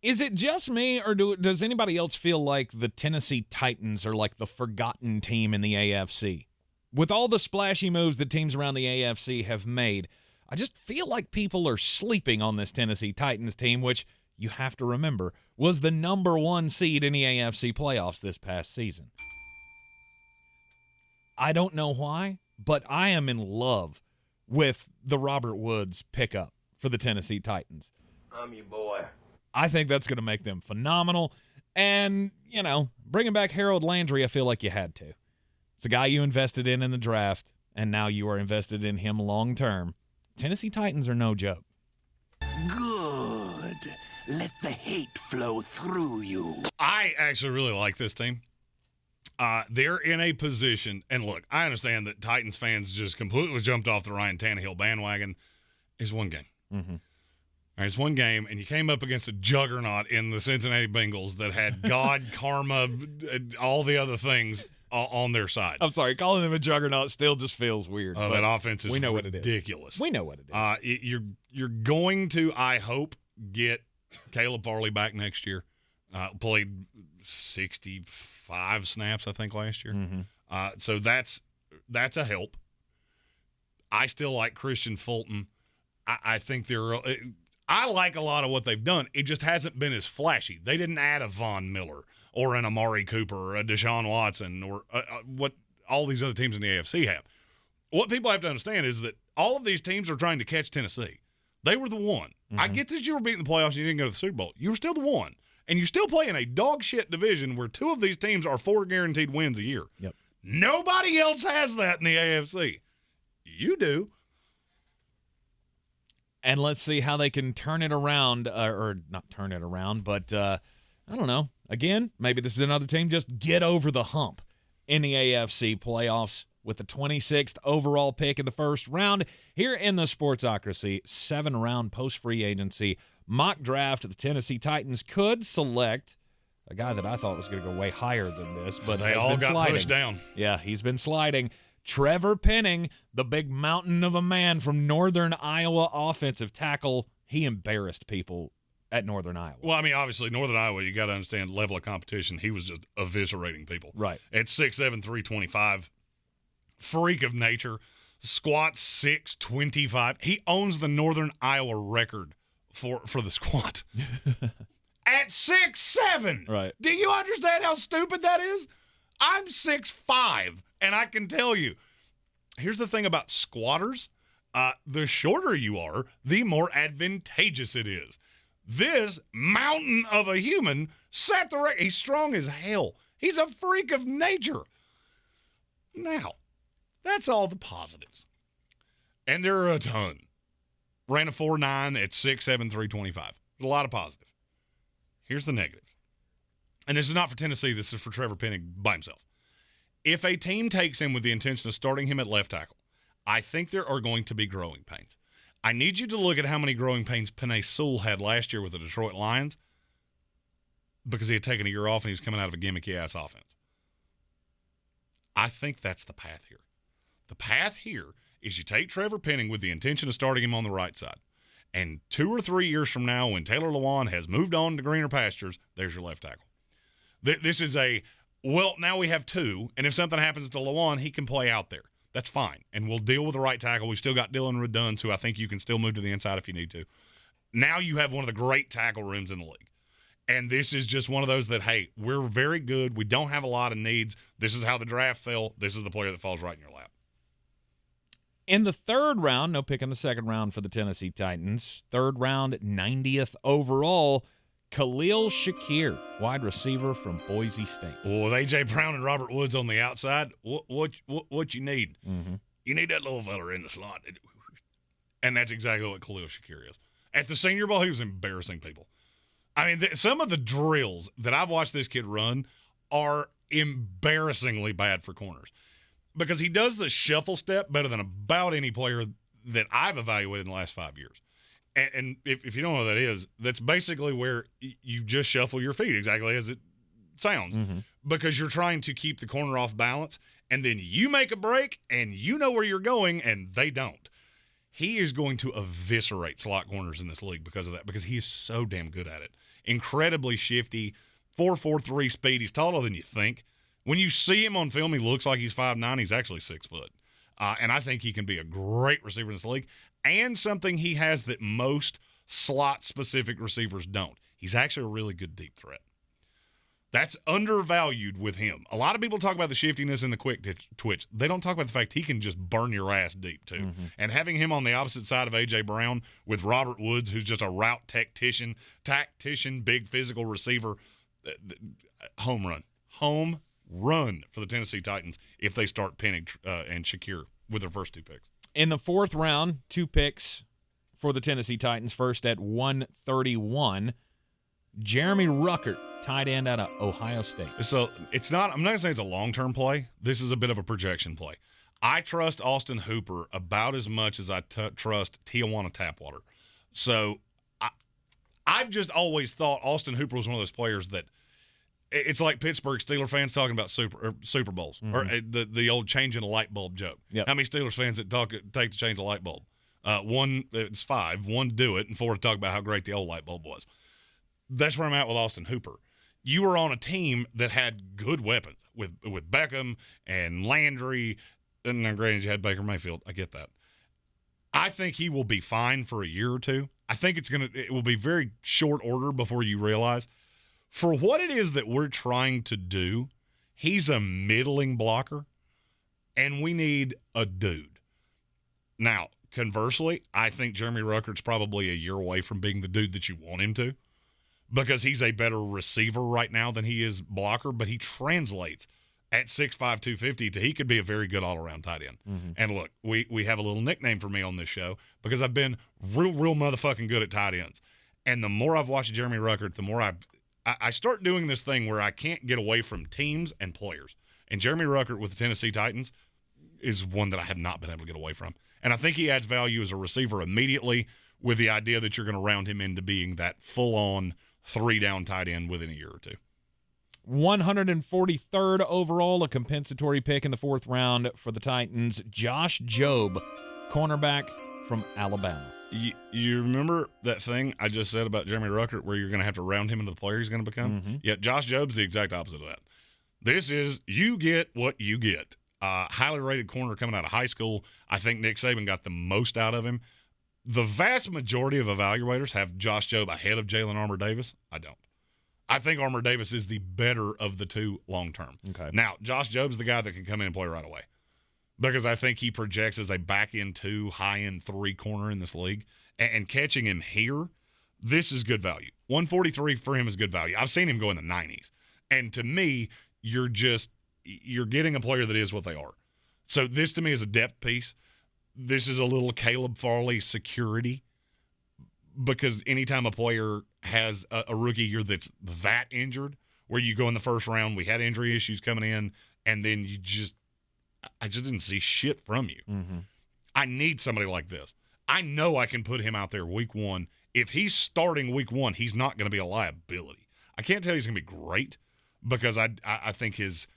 Is it just me, or does anybody else feel like the Tennessee Titans are like the forgotten team in the AFC? With all the splashy moves that teams around the AFC have made, I just feel like people are sleeping on this Tennessee Titans team, which you have to remember was the number 1 seed in the AFC playoffs this past season. I don't know why, but I am in love with the Robert Woods pickup for the Tennessee Titans. I'm your boy. I think that's going to make them phenomenal. And, bringing back Harold Landry, I feel like you had to. It's a guy you invested in the draft, and now you are invested in him long term. Tennessee Titans are no joke. Good. Let the hate flow through you. I actually really like this team. They're in a position, and look, I understand that Titans fans just completely jumped off the Ryan Tannehill bandwagon. It's one game. Mm-hmm. All right, it's one game, and you came up against a juggernaut in the Cincinnati Bengals that had God, karma, all the other things on their side. I'm sorry, calling them a juggernaut still just feels weird. That offense is we know ridiculous. We know what it is. You're going to, I hope, get Caleb Farley back next year. Played 65 snaps, I think, last year. Mm-hmm. So that's a help. I still like Christian Fulton. I think I like a lot of what they've done. It just hasn't been as flashy. They didn't add a Von Miller or an Amari Cooper or a Deshaun Watson or what all these other teams in the AFC have. What people have to understand is that all of these teams are trying to catch Tennessee. They were the one. Mm-hmm. I get that you were beating the playoffs and you didn't go to the Super Bowl. You were still the one. And you still play in a dog shit division where 2 of these teams are 4 guaranteed wins a year. Yep. Nobody else has that in the AFC. You do. And let's see how they can turn it around, or not turn it around, but I don't know. Again, maybe this is another team just get over the hump in the AFC playoffs with the 26th overall pick in the first round. Here in the Sportsocracy 7-round post-free agency mock draft, the Tennessee Titans could select a guy that I thought was going to go way higher than this, but they all got pushed down. Yeah, he's been sliding. Trevor Penning, the big mountain of a man from Northern Iowa, offensive tackle. He embarrassed people at Northern Iowa. Well, I mean, obviously, Northern Iowa, you got to understand the level of competition. He was just eviscerating people. Right. At 6'7", 325. Freak of nature. Squat 625. He owns the Northern Iowa record for the squat. At 6'7". Right. Do you understand how stupid that is? I'm 6'5", and I can tell you, here's the thing about squatters. The shorter you are, the more advantageous it is. This mountain of a human set the record. He's strong as hell. He's a freak of nature. Now, that's all the positives. And there are a ton. Ran a 4.9 at 6'7", 325. A lot of positive. Here's the negative. And this is not for Tennessee. This is for Trevor Penning by himself. If a team takes him with the intention of starting him at left tackle, I think there are going to be growing pains. I need you to look at how many growing pains Penei Sewell had last year with the Detroit Lions because he had taken a year off and he was coming out of a gimmicky-ass offense. I think that's the path here. The path here is you take Trevor Penning with the intention of starting him on the right side. And 2 or 3 years from now, when Taylor Lewan has moved on to greener pastures, there's your left tackle. This is now we have 2, and if something happens to Lewan, he can play out there. That's fine, and we'll deal with the right tackle. We've still got Dylan Redunz, who I think you can still move to the inside if you need to. Now you have one of the great tackle rooms in the league. And this is just one of those that, hey, we're very good. We don't have a lot of needs. This is how the draft fell. This is the player that falls right in your lap. In the 3rd round, no pick in the 2nd round for the Tennessee Titans. 3rd round, 90th overall, Khalil Shakir, wide receiver from Boise State. Well, with A.J. Brown and Robert Woods on the outside, what you need? Mm-hmm. You need that little fella in the slot. And that's exactly what Khalil Shakir is. At the Senior Bowl, he was embarrassing people. I mean, some of the drills that I've watched this kid run are embarrassingly bad for corners because he does the shuffle step better than about any player that I've evaluated in the last 5 years. And if you don't know what that is, that's basically where you just shuffle your feet exactly as it sounds because you're trying to keep the corner off balance, and then you make a break, and you know where you're going, and they don't. He is going to eviscerate slot corners in this league because of that, because he is so damn good at it. incredibly shifty, 4.43 speed. He's taller than you think. When you see him on film, he looks like he's 5'9". He's actually 6 foot. And I think he can be a great receiver in this league. And something he has that most slot-specific receivers don't. He's actually a really good deep threat. That's undervalued with him. A lot of people talk about the shiftiness and the quick twitch. They don't talk about the fact he can just burn your ass deep, too. Mm-hmm. And having him on the opposite side of A.J. Brown with Robert Woods, who's just a route tactician, big physical receiver, home run. Home run for the Tennessee Titans if they start pinning and Shakir with their first 2 picks. In the 4th round, 2 picks for the Tennessee Titans. First at 131, Jeremy Ruckert, tight end out of Ohio State. So it's not. I'm not gonna say it's a long-term play. This is a bit of a projection play. I trust Austin Hooper about as much as I trust Tijuana Tapwater. So I've just always thought Austin Hooper was one of those players that it's like Pittsburgh Steelers fans talking about Super Bowls or the old changing a light bulb joke. Yep. How many Steelers fans that take to change a light bulb? 1, it's 5. 1 to do it, and 4 to talk about how great the old light bulb was. That's where I'm at with Austin Hooper. You were on a team that had good weapons with Beckham and Landry, and now granted you had Baker Mayfield. I get that. I think he will be fine for a year or 2. I think it will be very short order before you realize for what it is that we're trying to do, he's a middling blocker, and we need a dude. Now, conversely, I think Jeremy Ruckert's probably a year away from being the dude that you want him to, because he's a better receiver right now than he is blocker, but he translates at 6'5", 250 to he could be a very good all-around tight end. Mm-hmm. And look, we have a little nickname for me on this show because I've been real motherfucking good at tight ends. And the more I've watched Jeremy Ruckert, the more I start doing this thing where I can't get away from teams and players. And Jeremy Ruckert with the Tennessee Titans is one that I have not been able to get away from. And I think he adds value as a receiver immediately with the idea that you're going to round him into being that full-on 3-down tight end within a year or 2. 143rd overall, a compensatory pick in the 4th round for the Titans, Josh Jobe, cornerback from Alabama. You remember that thing I just said about Jeremy Ruckert where you're going to have to round him into the player he's going to become? Mm-hmm. Yet Josh Jobe's the exact opposite of that. This is you get what you get. Highly rated corner coming out of high school. I think Nick Saban got the most out of him. The vast majority of evaluators have Josh Jobe ahead of Jalen Armour-Davis. I don't. I think Armour-Davis is the better of the two long-term. Okay. Now, Josh Jobe's the guy that can come in and play right away because I think he projects as a back-end 2, high-end 3 corner in this league. And catching him here, this is good value. 143 for him is good value. I've seen him go in the 90s. And to me, you're getting a player that is what they are. So this to me is a depth piece. This is a little Caleb Farley security because anytime a player has a rookie year that's that injured, where you go in the first round, we had injury issues coming in, and then I just didn't see shit from you. Mm-hmm. I need somebody like this. I know I can put him out there week 1. If he's starting week 1, he's not going to be a liability. I can't tell you he's going to be great because I think his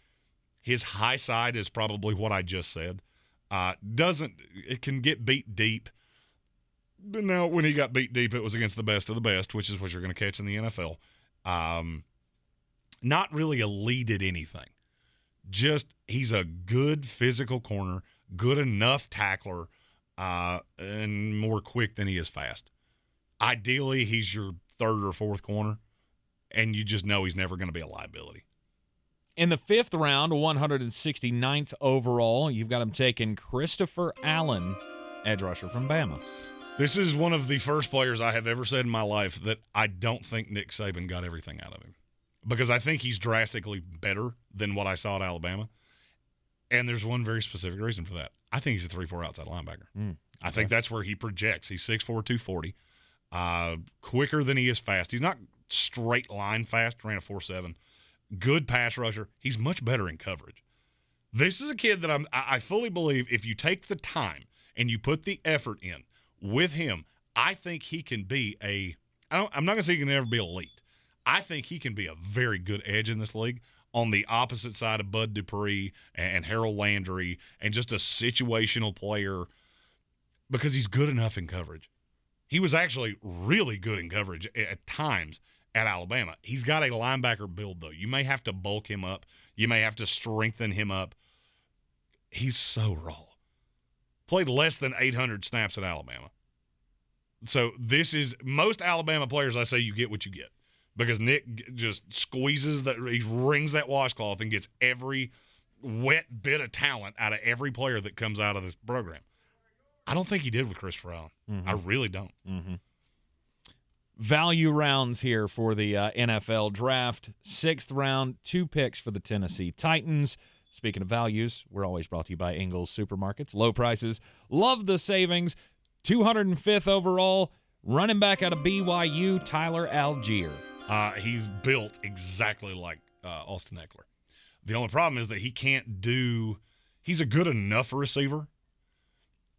high side is probably what I just said. It can get beat deep. But now, when he got beat deep, it was against the best of the best, which is what you're going to catch in the NFL. Not really elite at anything. Just he's a good physical corner, good enough tackler, and more quick than he is fast. Ideally, he's your 3rd or 4th corner, and you just know he's never going to be a liability. In the 5th round, 169th overall, you've got him taking Christopher Allen, edge rusher from Bama. This is one of the first players I have ever said in my life that I don't think Nick Saban got everything out of him because I think he's drastically better than what I saw at Alabama. And there's one very specific reason for that. I think he's a 3-4 outside linebacker. I think that's where he projects. He's 6'4", 240, quicker than he is fast. He's not straight line fast, ran a 4.7. Good pass rusher. He's much better in coverage. This is a kid that I fully believe if you take the time and you put the effort in with him, I think he can be I'm not going to say he can never be elite. I think he can be a very good edge in this league on the opposite side of Bud Dupree and Harold Landry and just a situational player because he's good enough in coverage. He was actually really good in coverage at times at Alabama. He's got a linebacker build, though. You may have to bulk him up. You may have to strengthen him up. He's so raw. Played less than 800 snaps at Alabama. So this is – most Alabama players, I say you get what you get because Nick just squeezes that – he wrings that washcloth and gets every wet bit of talent out of every player that comes out of this program. I don't think he did with Christopher Allen. I really don't. Value rounds here for the NFL draft. 6th round, 2 picks for the Tennessee Titans. Speaking of values, we're always brought to you by Ingles Supermarkets. Low prices. Love the savings. 205th overall. Running back out of BYU, Tyler Algier. He's built exactly like Austin Eckler. The only problem is that he can't do – he's a good enough receiver,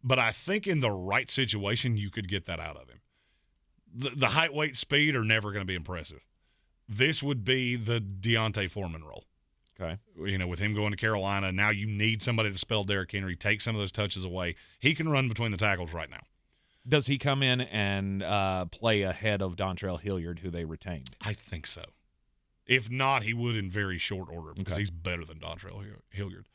but I think in the right situation you could get that out of him. The height, weight, speed are never going to be impressive. This would be the Deontay Foreman role. Okay. You know, with him going to Carolina, now you need somebody to spell Derrick Henry, take some of those touches away. He can run between the tackles right now. Does he come in and play ahead of Dontrell Hilliard, who they retained? I think so. If not, he would in very short order because he's better than Dontrell Hilliard.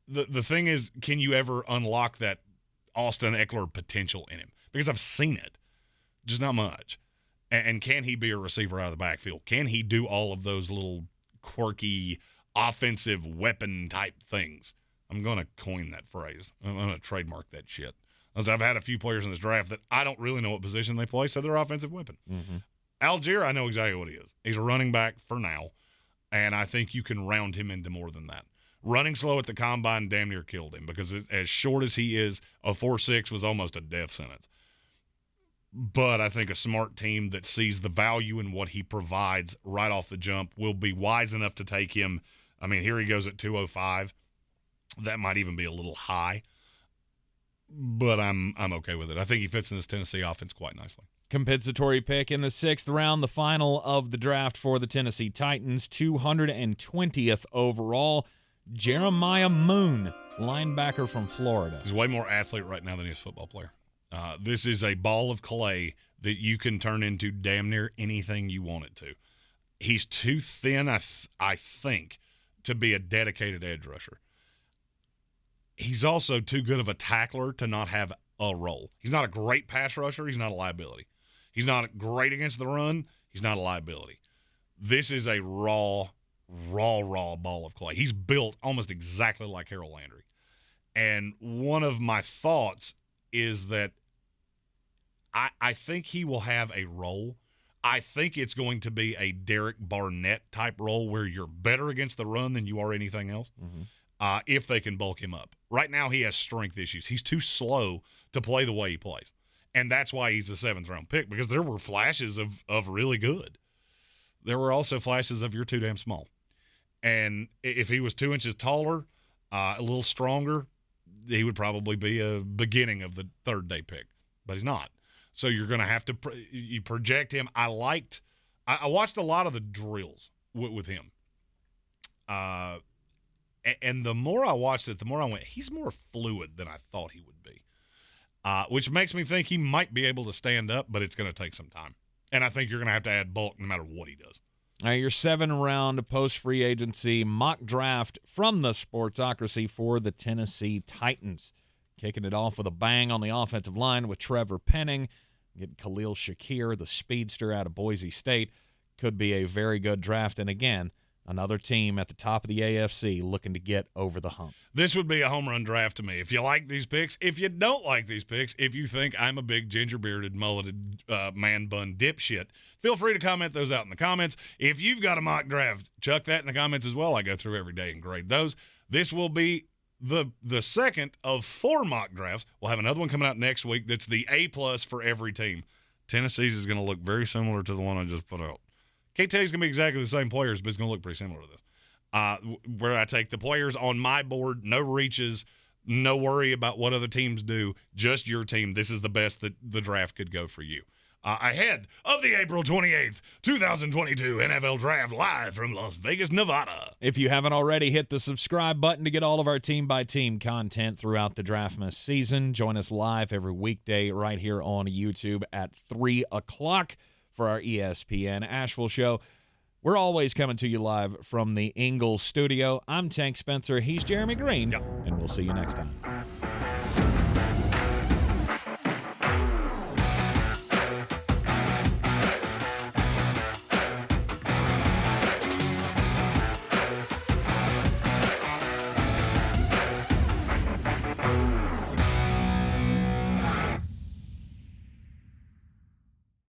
The thing is, can you ever unlock that Austin Eckler potential in him? Because I've seen it, just not much. And can he be a receiver out of the backfield? Can he do all of those little quirky offensive weapon type things? I'm going to coin that phrase. I'm going to trademark that shit. As I've had a few players in this draft that I don't really know what position they play, so they're offensive weapon. Algier, I know exactly what he is. He's a running back for now, and I think you can round him into more than that. Running slow at the combine damn near killed him because as short as he is, a 4.6 was almost a death sentence. But I think a smart team that sees the value in what he provides right off the jump will be wise enough to take him. I mean, here he goes at 205. That might even be a little high, but I'm okay with it. I think he fits in this Tennessee offense quite nicely. Compensatory pick in the 6th round, the final of the draft for the Tennessee Titans, 220th overall, Jeremiah Moon, linebacker from Florida. He's way more athlete right now than he is football player. This is a ball of clay that you can turn into damn near anything you want it to. He's too thin, I think, to be a dedicated edge rusher. He's also too good of a tackler to not have a role. He's not a great pass rusher. He's not a liability. He's not great against the run. He's not a liability. This is a raw ball of clay. He's built almost exactly like Harold Landry. And one of my thoughts is that I think he will have a role. I think it's going to be a Derek Barnett type role where you're better against the run than you are anything else if they can bulk him up. Right now he has strength issues. He's too slow to play the way he plays. And that's why he's a 7th-round pick because there were flashes of really good. There were also flashes of you're too damn small. And if he was 2 inches taller, a little stronger, he would probably be a beginning of the 3rd-day pick. But he's not. So you're going to have to you project him. I watched a lot of the drills with him. And the more I watched it, the more I went, he's more fluid than I thought he would be. Which makes me think he might be able to stand up, but it's going to take some time. And I think you're going to have to add bulk no matter what he does. All right, your 7th-round post-free agency mock draft from the Sportsocracy for the Tennessee Titans. Kicking it off with a bang on the offensive line with Trevor Penning. Getting Khalil Shakir, the speedster out of Boise State. Could be a very good draft. And again, another team at the top of the AFC looking to get over the hump. This would be a home run draft to me. If you like these picks, if you don't like these picks, if you think I'm a big ginger-bearded, mulleted, man-bun dipshit, feel free to comment those out in the comments. If you've got a mock draft, chuck that in the comments as well. I go through every day and grade those. This will be the second of 4 mock drafts. We'll have another one coming out next week that's the A+ for every team. Tennessee's is going to look very similar to the one I just put out. Can't tell you it's going to be exactly the same players, but it's going to look pretty similar to this. Where I take the players on my board, no reaches, no worry about what other teams do, just your team. This is the best that the draft could go for you. Ahead of the April 28th, 2022 NFL Draft live from Las Vegas, Nevada. If you haven't already, hit the subscribe button to get all of our team-by-team content throughout the Draftmas season. Join us live every weekday right here on YouTube at 3 o'clock. for our ESPN Asheville show. We're always coming to you live from the Ingalls studio. I'm Tank Spencer. He's Jeremy Greene, and we'll see you next time.